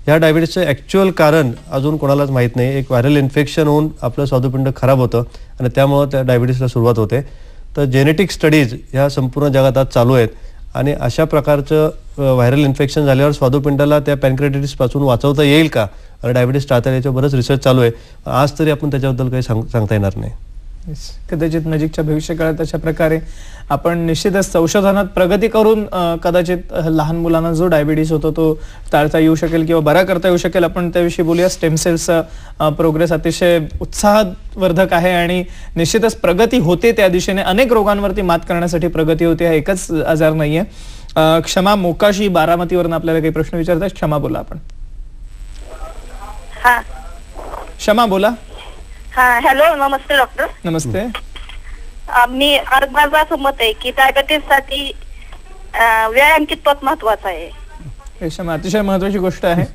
ह्या डायबिटीसचं ॲक्च्युअल कारण अजून कोणालाच माहीत नाही. एक व्हायरल इन्फेक्शन होऊन आपलं स्वादुपिंड खराब होतं आणि त्यामुळं त्या डायबिटीसला सुरुवात होते. तर जेनेटिक स्टडीज ह्या संपूर्ण जगात आज चालू आहेत आणि अशा प्रकारचं व्हायरल इन्फेक्शन झाल्यावर स्वादुपिंडाला त्या पॅनक्रियाटायटिसपासून वाचवता येईल का आणि डायबिटीस टाळता येईल याच्यावर बरंच रिसर्च चालू आहे. आज तरी आपण त्याच्याबद्दल काही सांगता येणार नाही. कदाचित नजीकच्या भविष्यकाळात अशा प्रकारे आपण निश्चितच संशोधनात प्रगती करून कदाचित लहान मुलांना जो डायबिटीस होतो तो टाळता येऊ शकेल किंवा बरा करता येऊ शकेल. आपण त्याविषयी बोलूया. स्टेम सेल्सचा प्रोग्रेस अतिशय उत्साहवर्धक आहे आणि निश्चितच प्रगती होते त्या दिशेने. अनेक रोगांवरती मात करण्यासाठी प्रगती होते. हा एकच आजार नाहीये. क्षमा मोकाशी बारामतीवरून आपल्याला काही प्रश्न विचारतात. क्षमा बोला. आपण क्षमा बोला. हॅलो, नमस्ते डॉक्टर. नमस्ते. माझं असं मत आहे की डायबिटीस साठी व्यायाम कितपत महत्वाचा आहे. क्षमा अतिशय महत्वाची गोष्ट आहे.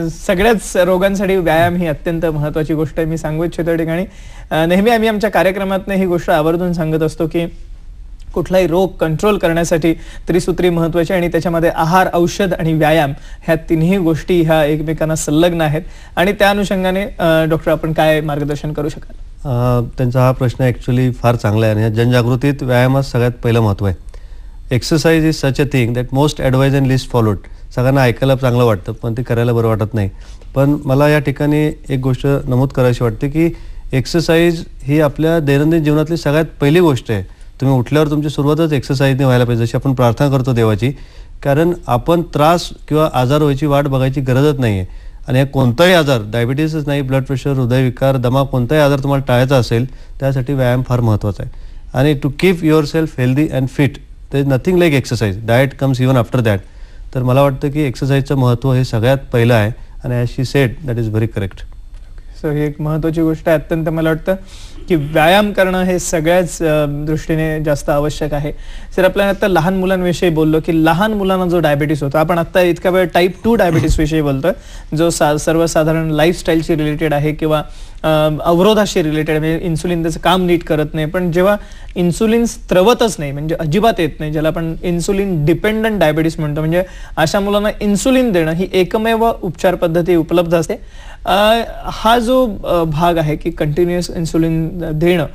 सगळ्याच रोगांसाठी व्यायाम ही अत्यंत महत्वाची गोष्ट आहे. मी सांगू इच्छितो त्या ठिकाणी नेहमी आम्ही आमच्या कार्यक्रमात ही गोष्ट आवर्जून सांगत असतो की कुठलाही रोग कंट्रोल करण्यासाठी त्रिसूत्री महत्वाची आणि त्याच्यामध्ये आहार, औषध आणि व्यायाम ह्या तिन्ही गोष्टी ह्या एकमेकांना संलग्न आहेत. आणि त्या अनुषंगाने डॉक्टर आपण काय मार्गदर्शन करू शकाल? त्यांचा हा प्रश्न ॲक्च्युली फार चांगला आहे आणि जनजागृतीत व्यायामात सगळ्यात पहिलं महत्त्व आहे. Exercise is such a thing that most advise and list followed. सगळ्यांना ऐकायला चांगलं वाटतं पण ते करायला बरं वाटत नाही. पण मला या ठिकाणी एक गोष्ट नमूद करायची वाटते की एक्सरसाइज ही आपल्या दैनंदिन जीवनातली सगळ्यात पहिली गोष्ट आहे. तुम्ही उठल्यावर तुमची सुरुवातच एक्सरसाइजने व्हायला पाहिजे, जशी आपण प्रार्थना करतो देवाची. कारण आपण त्रास किंवा आजार व्हायची वाट बघायची गरजच नाही आहे. आणि कोणताही आजार, डायबिटीसच नाही, ब्लड प्रेशर, हृदयविकार, दमा, कोणताही आजार तुम्हाला टाळायचा असेल त्यासाठी व्यायाम फार महत्त्वाचा आहे. आणि to keep yourself healthy and fit there is nothing like exercise. Diet comes even after that. तर मला वाटतं की एक्सरसाइजचं महत्त्व हे सगळ्यात पहिलं आहे आणि as she said that is very correct. So ही एक महत्त्वाची गोष्ट आहे. अत्यंत मला वाटतं की व्यायाम करणं हे सगळ्याच दृष्टीने जास्त आवश्यक आहे. सर, आपल्याला आता लहान मुलांविषयी बोललो की लहान मुलांना जो डायबिटीस होतो, आपण आता इतका वेळ टाईप 2 डायबिटीस विषयी बोलतोय जो सर्वसाधारण लाईफस्टाईलशी रिलेटेड आहे किंवा अवरोधाशी रिलेटेड, म्हणजे इन्सुलिन त्याचं काम नीट करत नाही. पण जेव्हा इन्सुलिन स्त्रवतच नाही, म्हणजे अजिबात येत नाही, ज्याला आपण इन्सुलिन डिपेंडंट डायबिटीस म्हणतो, म्हणजे अशा मुलांना इन्सुलिन देणं ही एकमेव उपचार पद्धती उपलब्ध असते. हा जो भाग आहे की कंटिन्युअस इन्सुलिन देणं,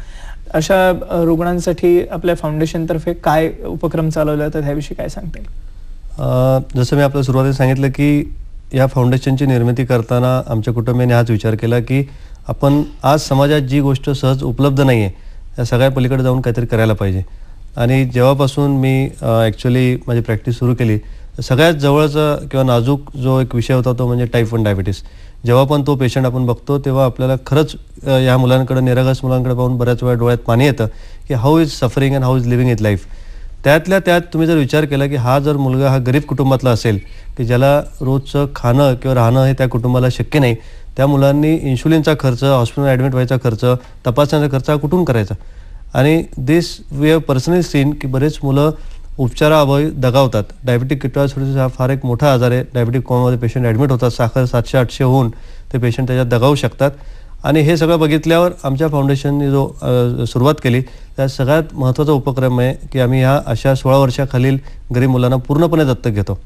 अशा रुग्णांसाठी आपल्या फाउंडेशनतर्फे काय उपक्रम चालवले तर ह्याविषयी काय सांगता येईल? जसं मी आपल्या सुरुवातीला सांगितलं की या फाउंडेशनची निर्मिती करताना आमच्या कुटुंबियांनी हाच विचार केला की आपण आज समाजात जी गोष्ट सहज उपलब्ध नाही आहे त्या सगळ्या पलीकडे जाऊन काहीतरी करायला पाहिजे. आणि जेव्हापासून मी ॲक्च्युली माझी प्रॅक्टिस सुरू केली, सगळ्यात जवळचा किंवा नाजूक जो एक विषय होता तो म्हणजे टाईप 1 डायबिटीस. जेव्हा पण तो पेशंट आपण बघतो तेव्हा आपल्याला खरंच या मुलांकडे, निरागस मुलांकडे पाहून बऱ्याच वेळा डोळ्यात पाणी येतं की how is suffering and how is living is life. त्यातल्या त्यात तुम्ही जर विचार केला की हा जर मुलगा हा गरीब कुटुंबातला असेल की ज्याला रोजचं खाणं किंवा राहणं हे त्या कुटुंबाला शक्य नाही, त्या मुलांनी इन्शुलिनचा खर्च, हॉस्पिटल ॲडमिट व्हायचा खर्च, तपासण्याचा खर्च हा कुठून करायचा? आणि दिस वी हॅव पर्सनली सीन की बरेच मुलं उपचाराअभावी दगावतात. डायबिटिक किटोसिस हा फार एक मोठा आजार आहे. डायबिटिक कोमामध्ये पेशंट ॲडमिट होतात, साखर 700-800 होऊन ते पेशंट त्याच्यात दगावू शकतात. आणि हे सगळं बघितल्यावर आमच्या फाउंडेशनने जो सुरुवात केली त्यात सगळ्यात महत्त्वाचा उपक्रम आहे की आम्ही ह्या अशा 16 वर्षाखालील गरीब मुलांना पूर्णपणे दत्तक घेतो.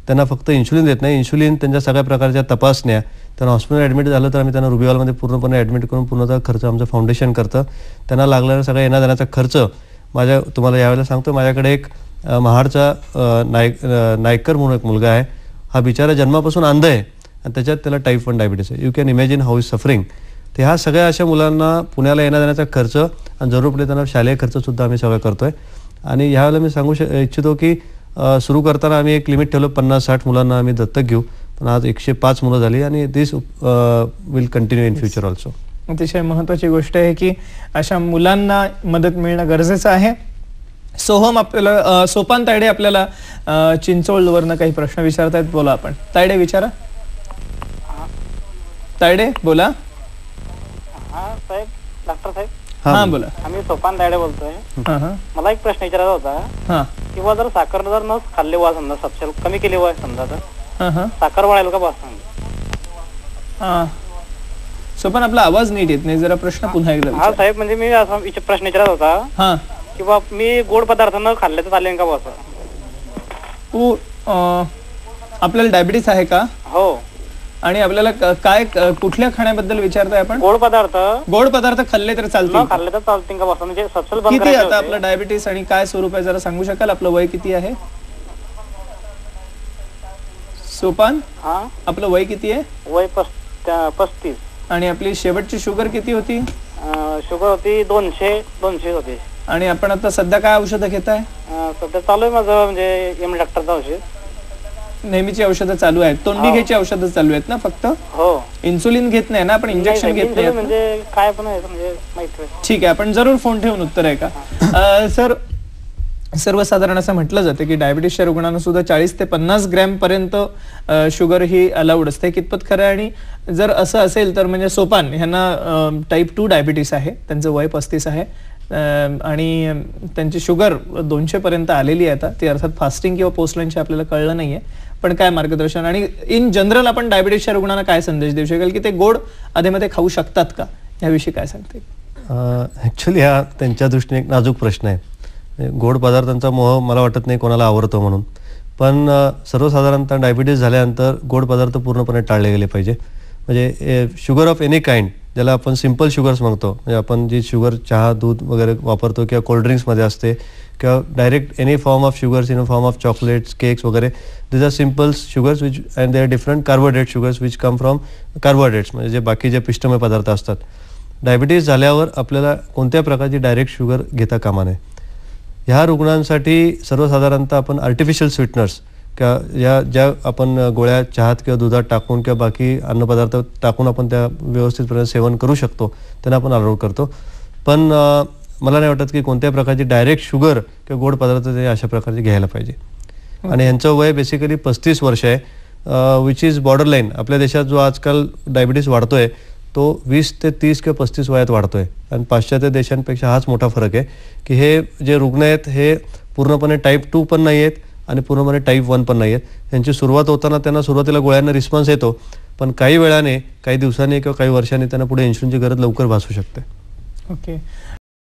त्यांना फक्त इन्शुलिन देत नाही, इन्शुलिन त्यांच्या सगळ्या प्रकारच्या तपासण्या, त्यांना हॉस्पिटल ॲडमिट झालं तर आम्ही त्यांना रुबिवालमध्ये पूर्णपणे ॲडमिट करून पूर्णतः खर्च आमचं फाउंडेशन करतं. त्यांना लागणारा सगळा येण्याजाण्याचा खर्च तुम्हाला यावेळेला सांगतो. माझ्याकडे एक महाडचा नायकर म्हणून एक मुलगा आहे. हा बिचारा जन्मापासून अंध आहे आणि त्याच्यात त्याला टाईप 1 डायबिटीस आहे. You can imagine how is suffering. ते ह्या सगळ्या अशा मुलांना पुण्याला येण्याजाण्याचा खर्च आणि जरूर पडले त्यांना शालेय खर्चसुद्धा आम्ही सगळं करतो आहे. आणि ह्यावेळेला मी सांगू इच्छितो की सुरू करताना आम्ही एक लिमिट ठेवलं 50-60 मुलांना आम्ही दत्तक घेऊ, पण आज 105 मुलं झाली आणि this will continue in future also. अतिशय महत्त्वाची गोष्ट आहे की अशा मुलांना मदत मिळणं गरजेचं आहे. सोहम आपल्याला सोपान तायडे आपल्याला चिंचोळवरनं काही प्रश्न विचारतायत. बोला आपण. तायडे विचारा. तायडे बोला. साहेब, डॉक्टर साहेब. हा बोला. आम्ही सोपान तायडे बोलतोय. मला एक प्रश्न विचारायचा होता. किंवा जर साखर जर न खाल्ली वा समजा, सबशेल कमी केली वा समजा तर साखर वाढेल का बस? सोपान आपला आवाज नीट येत नाही, जरा प्रश्न पुन्हा एकदा. हा साहेब, म्हणजे मी असा प्रश्न विचारत होता किंवा मी गोड पदार्थ न खाल्ले तर चालेल का बस? आपल्याला डायबिटीस आहे का? हो. आणि आपल्याला काय कुठल्या खाण्याबद्दल विचारताय आपण? गोड पदार्थ. गोड पदार्थ खाल्ले तर चालतील? खाल्ले तर चालतील का बस, म्हणजे सपशेल बंद किती करायचे आता आपलं डायबिटीस आणि काय स्वरूप आहे जरा सांगू शकाल? आपलं वय किती आहे सोपान? आपलं वय किती आहे? वय 35. आणि आपली शेवटची शुगर किती होती? शुगर होती 200 होती. आणि आपण आता सध्या काय औषधं घेताय? सध्या चालू आहे माझं म्हणजे डॉक्टरचं औषध. नेहमीची औषधं चालू आहेत? तोंडी घ्यायची औषधं चालू आहेत ना फक्त? हो. इन्सुलिन घेत नाही ना आपण? इंजेक्शन घेत नाही म्हणजे काय पण म्हणजे माहिती. ठीक आहे, आपण जरूर फोन ठेवून उत्तर आहे का? सर, सर्वसाधारण असं म्हटलं जातं की डायबिटीसच्या रुग्णांना सुद्धा 40 ते 50 ग्रॅम पर्यंत शुगर ही अलाउड असते. कितपत खरं आहे? आणि जर असं असेल तर म्हणजे सोपान ह्यांना टाईप 2 डायबिटीस आहे, त्यांचं वय 35 आहे आणि त्यांची शुगर 200 पर्यंत आलेली आहे. आता ती अर्थात फास्टिंग किंवा पोस्ट लंच आपल्याला कळलं नाहीये, पण काय मार्गदर्शन आणि इन जनरल आपण डायबिटीसच्या रुग्णांना काय संदेश देऊ शकाल की ते गोड आधेमध्ये खाऊ शकतात का, याविषयी काय सांगते? ॲक्च्युली हा त्यांच्या दृष्टीने एक नाजूक प्रश्न आहे. गोड पदार्थांचा मोह मला वाटत नाही कोणाला आवडतो म्हणून, पण सर्वसाधारणतः डायबिटीस झाल्यानंतर गोड पदार्थ पूर्णपणे टाळले गेले पाहिजे. म्हणजे शुगर ऑफ एनी काइंड, ज्याला आपण सिम्पल शुगर्स म्हणतो, म्हणजे आपण जी शुगर चहा दूध वगैरे वापरतो किंवा कोल्ड्रिंक्समध्ये असते किंवा direct any form of sugars in a form of chocolates, cakes वगैरे, this are simple sugars which and they are different carbohydrate sugars which come from carbohydrates, म्हणजे जे बाकी जे पिष्टमय पदार्थ असतात. डायबिटीस झाल्यावर आपल्याला कोणत्या प्रकारची डायरेक्ट शुगर घेता कामा नये. ह्या रुग्णांसाठी सर्वसाधारणतः आपण आर्टिफिशियल स्वीटनर्स किंवा ज्या आपण गोळ्या चहात किंवा दुधात टाकून किंवा बाकी अन्नपदार्थ टाकून आपण त्या व्यवस्थितपणे सेवन करू शकतो, त्यांना आपण अलाउड करतो. पण मला नाही वाटत की कोणत्या प्रकारची डायरेक्ट शुगर किंवा गोड पदार्थ ते अशा प्रकारचे घ्यायला पाहिजे. आणि यांचं वय बेसिकली 35 वर्ष आहे, विच इज बॉर्डरलाईन. आपल्या देशात जो आजकाल डायबिटीस वाढतोय तो 20 ते 30 किंवा 35 वयात वाढतोय. आणि पाश्चात्य देशांपेक्षा हाच मोठा फरक आहे की हे जे रुग्ण आहेत हे पूर्णपणे टाईप 2 पण नाही आहेत आणि पूर्णपणे टाईप 1 पण नाही आहेत. यांची सुरुवात होताना त्यांना सुरुवातीला गोळ्यांना रिस्पॉन्स येतो, पण काही वेळाने, काही दिवसांनी किंवा काही वर्षांनी त्यांना पुढे इन्शुलिनची गरज लवकर भासू शकते. ओके.